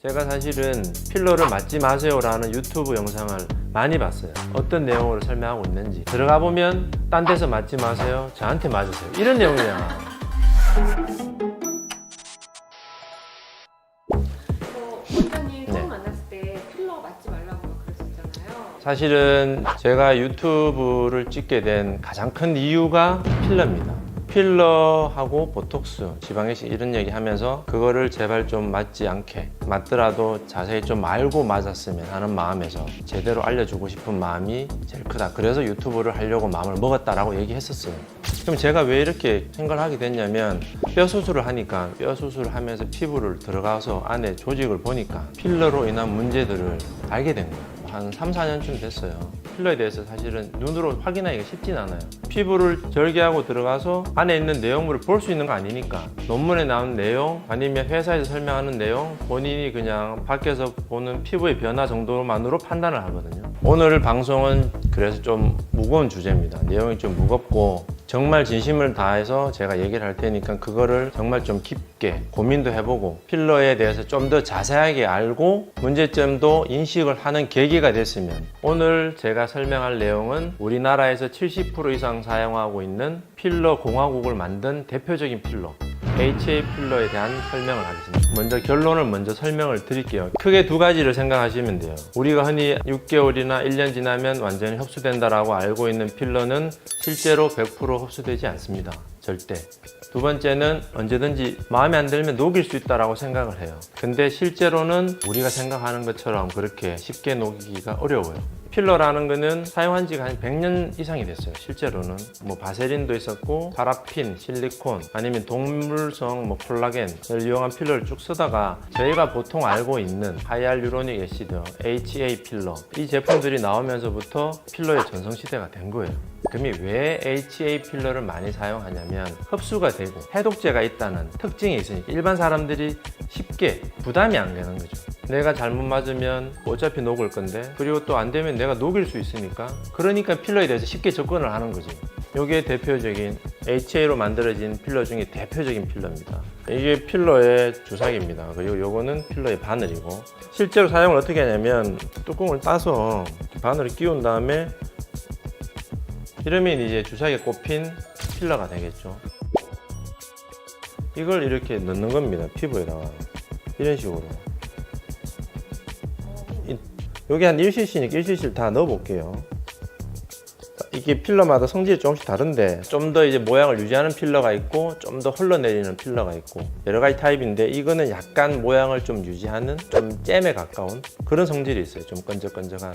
제가 사실은 필러를 맞지 마세요라는 유튜브 영상을 많이 봤어요. 어떤 내용으로 설명하고 있는지 들어가 보면 딴 데서 맞지 마세요, 저한테 맞으세요, 이런 내용이야. 원장님 처음 만났을 때 필러 맞지 말라고 그랬었잖아요. 사실은 제가 유튜브를 찍게 된 가장 큰 이유가 필러입니다. 필러하고 보톡스, 지방이식 이런 얘기 하면서 그거를 제발 좀 맞지 않게, 맞더라도 자세히 좀 알고 맞았으면 하는 마음에서 제대로 알려주고 싶은 마음이 제일 크다. 그래서 유튜브를 하려고 마음을 먹었다라고 얘기했었어요. 그럼 제가 왜 이렇게 생각을 하게 됐냐면, 뼈 수술을 하니까 뼈 수술을 하면서 피부를 들어가서 안에 조직을 보니까 필러로 인한 문제들을 알게 된 거예요. 한 3, 4년쯤 됐어요. 필러에 대해서 사실은 눈으로 확인하기가 쉽진 않아요. 피부를 절개하고 들어가서 안에 있는 내용물을 볼 수 있는 거 아니니까 논문에 나온 내용 아니면 회사에서 설명하는 내용, 본인이 그냥 밖에서 보는 피부의 변화 정도만으로 판단을 하거든요. 오늘 방송은 그래서 좀 무거운 주제입니다. 내용이 좀 무겁고 정말 진심을 다해서 제가 얘기를 할 테니까 그거를 정말 좀 깊게 고민도 해보고 필러에 대해서 좀 더 자세하게 알고 문제점도 인식을 하는 계기가 됐으면, 오늘 제가 설명할 내용은 우리나라에서 70% 이상 사용하고 있는 필러 공화국을 만든 대표적인 필러 HA 필러에 대한 설명을 하겠습니다. 먼저 결론을 먼저 설명을 드릴게요. 크게 두 가지를 생각하시면 돼요. 우리가 흔히 6개월이나 1년 지나면 완전히 흡수된다라고 알고 있는 필러는 실제로 100% 흡수되지 않습니다. 절대. 두 번째는 언제든지 마음에 안 들면 녹일 수 있다라고 생각을 해요. 근데 실제로는 우리가 생각하는 것처럼 그렇게 쉽게 녹이기가 어려워요. 필러라는 거는 사용한 지가 한 100년 이상이 됐어요. 실제로는 뭐 바세린도 있었고 파라핀, 실리콘, 아니면 동물성 뭐 콜라겐을 이용한 필러를 쭉 쓰다가 저희가 보통 알고 있는 하이알루로닉 애시드, HA 필러, 이 제품들이 나오면서부터 필러의 전성시대가 된 거예요. 그럼 왜 HA 필러를 많이 사용하냐면 흡수가 되고 해독제가 있다는 특징이 있으니까 일반 사람들이 쉽게 부담이 안 되는 거죠. 내가 잘못 맞으면 어차피 녹을 건데, 그리고 또 안 되면 내가 녹일 수 있으니까, 그러니까 필러에 대해서 쉽게 접근을 하는 거지. 이게 대표적인 HA로 만들어진 필러 중에 대표적인 필러입니다. 이게 필러의 주사기입니다. 그리고 요거는 필러의 바늘이고, 실제로 사용을 어떻게 하냐면 뚜껑을 따서 바늘을 끼운 다음에 이러면 이제 주사기에 꼽힌 필러가 되겠죠. 이걸 이렇게 넣는 겁니다. 피부에다가 이런 식으로. 여기 한 1cc니까 1cc를 다 넣어 볼게요. 이게 필러마다 성질이 조금씩 다른데, 좀 더 이제 모양을 유지하는 필러가 있고 좀 더 흘러내리는 필러가 있고 여러 가지 타입인데, 이거는 약간 모양을 좀 유지하는, 좀 잼에 가까운 그런 성질이 있어요. 좀 끈적끈적한.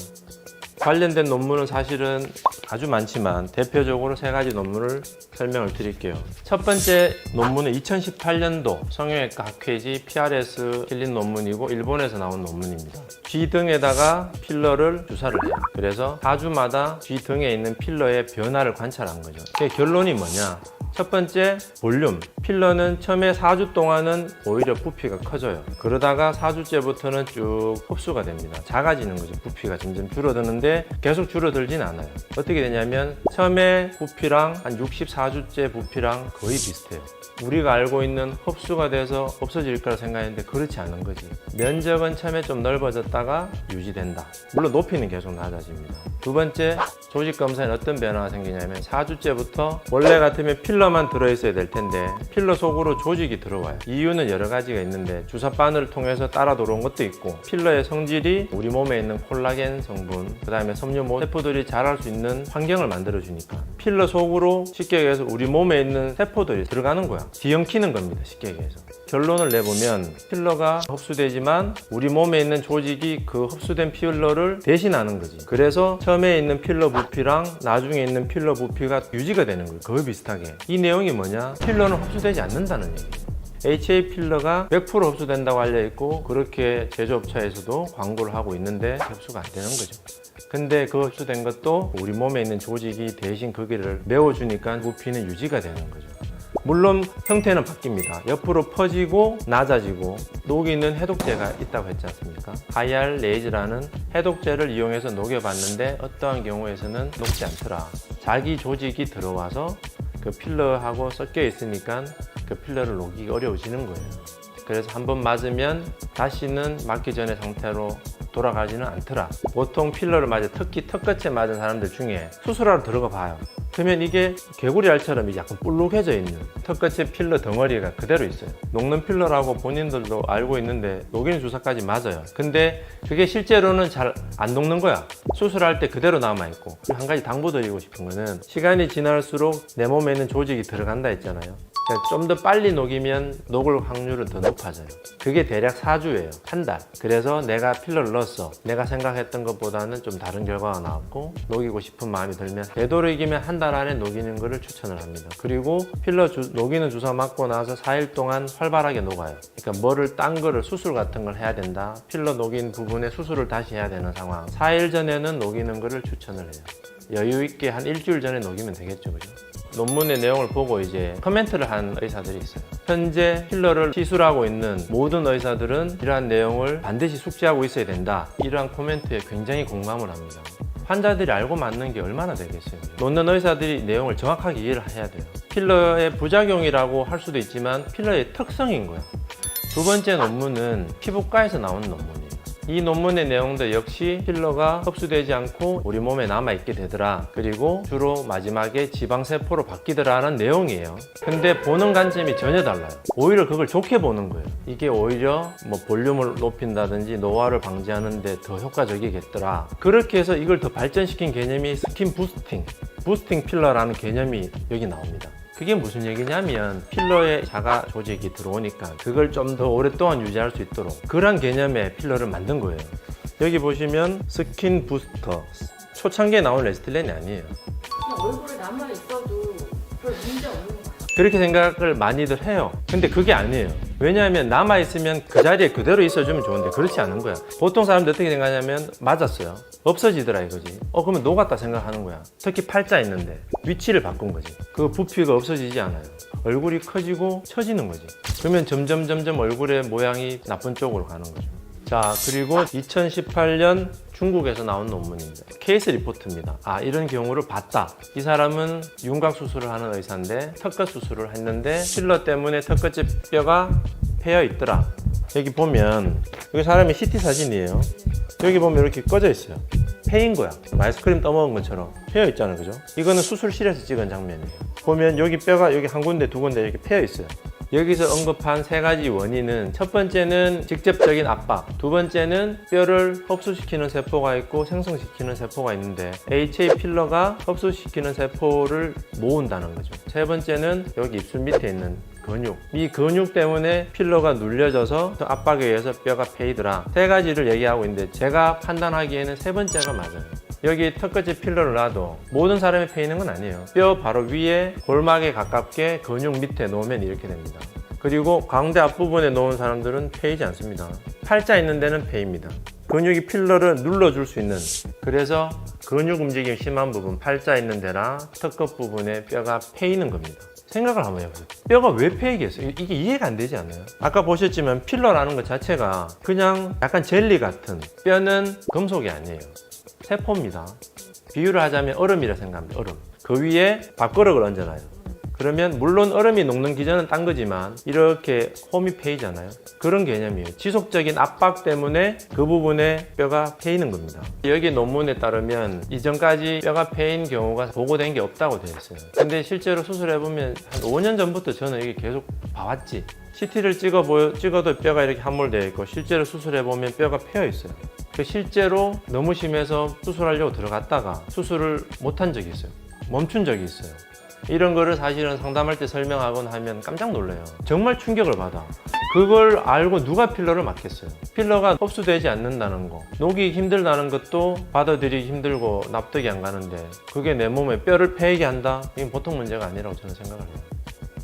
관련된 논문은 사실은 아주 많지만 대표적으로 세 가지 논문을 설명을 드릴게요. 첫 번째 논문은 2018년도 성형외과 학회지 PRS 실린 논문이고 일본에서 나온 논문입니다. 귀 등에다가 필러를 주사를 해요. 그래서 4주마다 귀 등에 있는 필러의 변화를 관찰한 거죠. 결론이 뭐냐? 첫 번째, 볼륨. 필러는 처음에 4주 동안은 오히려 부피가 커져요. 그러다가 4주째부터는 쭉 흡수가 됩니다. 작아지는 거죠. 부피가 점점 줄어드는데 계속 줄어들진 않아요. 어떻게 되냐면 처음에 부피랑 한 64주째 부피랑 거의 비슷해요. 우리가 알고 있는 흡수가 돼서 없어질 거라 생각했는데 그렇지 않은 거지. 면적은 처음에 좀 넓어졌다가 유지된다. 물론 높이는 계속 낮아집니다. 두 번째, 조직 검사에는 어떤 변화가 생기냐면 4주째부터 원래 같으면 필러만 들어있어야 될 텐데 필러 속으로 조직이 들어와요. 이유는 여러 가지가 있는데 주사 바늘을 통해서 따라 들어온 것도 있고, 필러의 성질이 우리 몸에 있는 콜라겐 성분, 그 다음에 섬유모 세포들이 자랄 수 있는 환경을 만들어주니까 필러 속으로 쉽게 얘기해서 우리 몸에 있는 세포들이 들어가는 거야. 뒤엉키는 겁니다. 쉽게 얘기해서. 결론을 내보면 필러가 흡수되지만 우리 몸에 있는 조직이 그 흡수된 필러를 대신하는 거지. 그래서 처음에 있는 필러 부피랑 나중에 있는 필러 부피가 유지가 되는 거예요. 거의 비슷하게. 이 내용이 뭐냐? 필러는 흡수되지 않는다는 얘기예요. HA 필러가 100% 흡수된다고 알려있고 그렇게 제조업체에서도 광고를 하고 있는데 흡수가 안 되는 거죠. 근데 그 흡수된 것도 우리 몸에 있는 조직이 대신 거기를 메워주니까 부피는 유지가 되는 거죠. 물론 형태는 바뀝니다. 옆으로 퍼지고 낮아지고 녹이는 해독제가 있다고 했지 않습니까? 하이알 레이즈라는 해독제를 이용해서 녹여봤는데 어떠한 경우에서는 녹지 않더라. 자기 조직이 들어와서 그 필러하고 섞여 있으니까 그 필러를 녹이기 어려워지는 거예요. 그래서 한번 맞으면 다시는 맞기 전의 상태로 돌아가지는 않더라. 보통 필러를 맞아 특히 턱끝에 맞은 사람들 중에 수술하러 들어가 봐요. 그러면 이게 개구리 알처럼 약간 볼록해져 있는 턱끝에 필러 덩어리가 그대로 있어요. 녹는 필러라고 본인들도 알고 있는데 녹이는 주사까지 맞아요. 근데 그게 실제로는 잘 안 녹는 거야. 수술할 때 그대로 남아있고. 한 가지 당부드리고 싶은 거는 시간이 지날수록 내 몸에 있는 조직이 들어간다 했잖아요. 좀 더 빨리 녹이면 녹을 확률은 더 높아져요. 그게 대략 4주예요. 한 달. 그래서 내가 필러를 넣었어. 내가 생각했던 것보다는 좀 다른 결과가 나왔고 녹이고 싶은 마음이 들면 되도록이면 한 달 안에 녹이는 것을 추천을 합니다. 그리고 필러 녹이는 주사 맞고 나서 4일 동안 활발하게 녹아요. 그러니까 뭐를 딴 거를 수술 같은 걸 해야 된다. 필러 녹인 부분에 수술을 다시 해야 되는 상황. 4일 전에는 녹이는 거를 추천을 해요. 여유 있게 한 일주일 전에 녹이면 되겠죠, 그죠? 논문의 내용을 보고 이제 코멘트를 한 의사들이 있어요. 현재 필러를 시술하고 있는 모든 의사들은 이러한 내용을 반드시 숙지하고 있어야 된다. 이러한 코멘트에 굉장히 공감을 합니다. 환자들이 알고 맞는 게 얼마나 되겠어요. 놓는 의사들이 내용을 정확하게 이해를 해야 돼요. 필러의 부작용이라고 할 수도 있지만 필러의 특성인 거예요. 두 번째 논문은 피부과에서 나온 논문이에요. 이 논문의 내용도 역시 필러가 흡수되지 않고 우리 몸에 남아있게 되더라. 그리고 주로 마지막에 지방세포로 바뀌더라는 내용이에요. 근데 보는 관점이 전혀 달라요. 오히려 그걸 좋게 보는 거예요. 이게 오히려 뭐 볼륨을 높인다든지 노화를 방지하는 데 더 효과적이겠더라. 그렇게 해서 이걸 더 발전시킨 개념이 스킨 부스팅 필러라는 개념이 여기 나옵니다. 그게 무슨 얘기냐면 필러에 자가 조직이 들어오니까 그걸 좀 더 오랫동안 유지할 수 있도록 그런 개념의 필러를 만든 거예요. 여기 보시면 스킨 부스터 초창기에 나온 레스틸렌이 아니에요. 그냥 얼굴에 남아 있어도 별 문제 없는 거야. 그렇게 생각을 많이들 해요. 근데 그게 아니에요. 왜냐하면 남아있으면 그 자리에 그대로 있어주면 좋은데 그렇지 않은 거야. 보통 사람들 어떻게 생각하냐면 맞았어요. 없어지더라 이거지. 그러면 녹았다 생각하는 거야. 특히 팔자 있는데 위치를 바꾼 거지. 그 부피가 없어지지 않아요. 얼굴이 커지고 처지는 거지. 그러면 점점 얼굴의 모양이 나쁜 쪽으로 가는 거죠. 자, 그리고 2018년 중국에서 나온 논문입니다. 케이스 리포트입니다. 이런 경우를 봤다. 이 사람은 윤곽 수술을 하는 의사인데 턱끝 수술을 했는데 필러 때문에 턱끝의 뼈가 패여 있더라. 여기 보면 여기 사람의 CT 사진이에요. 여기 보면 이렇게 꺼져 있어요. 패인 거야. 아이스크림 떠먹은 것처럼 패여 있잖아요, 그죠? 이거는 수술실에서 찍은 장면이에요. 보면 여기 뼈가 여기 한 군데 두 군데 이렇게 패여 있어요. 여기서 언급한 세 가지 원인은 첫 번째는 직접적인 압박, 두 번째는 뼈를 흡수시키는 세포가 있고 생성시키는 세포가 있는데 HA 필러가 흡수시키는 세포를 모은다는 거죠. 세 번째는 여기 입술 밑에 있는 근육, 이 근육 때문에 필러가 눌려져서 그 압박에 의해서 뼈가 패이더라. 세 가지를 얘기하고 있는데 제가 판단하기에는 세 번째가 맞아요. 여기 턱끝에 필러를 놔도 모든 사람이 패이는 건 아니에요. 뼈 바로 위에 골막에 가깝게 근육 밑에 놓으면 이렇게 됩니다. 그리고 광대 앞부분에 놓은 사람들은 패이지 않습니다. 팔자 있는 데는 패입니다. 근육이 필러를 눌러줄 수 있는, 그래서 근육 움직임이 심한 부분, 팔자 있는 데나 턱끝 부분에 뼈가 패이는 겁니다. 생각을 한번 해보세요. 뼈가 왜 패이겠어요? 이게 이해가 안 되지 않아요? 아까 보셨지만 필러라는 것 자체가 그냥 약간 젤리 같은, 뼈는 금속이 아니에요. 세포입니다. 비유를 하자면 얼음이라 생각합니다. 얼음. 그 위에 밥그릇을 얹어놔요. 그러면 물론 얼음이 녹는 기전은 딴 거지만 이렇게 홈이 패이잖아요. 그런 개념이에요. 지속적인 압박 때문에 그 부분에 뼈가 패이는 겁니다. 여기 논문에 따르면 이전까지 뼈가 패인 경우가 보고된 게 없다고 되어 있어요. 근데 실제로 수술해보면 한 5년 전부터 저는 이게 계속 봐왔지. CT를 찍어도 뼈가 이렇게 함몰되어 있고 실제로 수술해보면 뼈가 패여 있어요. 실제로 너무 심해서 수술하려고 들어갔다가 수술을 못한 적이 있어요. 멈춘 적이 있어요. 이런 거를 사실은 상담할 때 설명하거나 하면 깜짝 놀래요. 정말 충격을 받아. 그걸 알고 누가 필러를 맞겠어요? 필러가 흡수되지 않는다는 거, 녹이기 힘들다는 것도 받아들이기 힘들고 납득이 안 가는데 그게 내 몸에 뼈를 패이게 한다? 이건 보통 문제가 아니라고 저는 생각을 해요.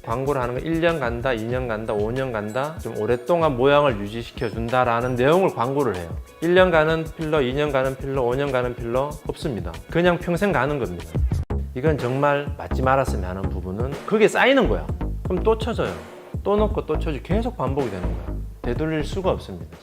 광고를 하는 거 1년 간다, 2년 간다, 5년 간다, 좀 오랫동안 모양을 유지시켜 준다라는 내용을 광고를 해요. 1년 가는 필러, 2년 가는 필러, 5년 가는 필러 없습니다. 그냥 평생 가는 겁니다. 이건 정말 맞지 말았으면 하는 부분은 그게 쌓이는 거야. 그럼 또 쳐져요. 또 넣고 또 쳐지고 계속 반복이 되는 거야. 되돌릴 수가 없습니다.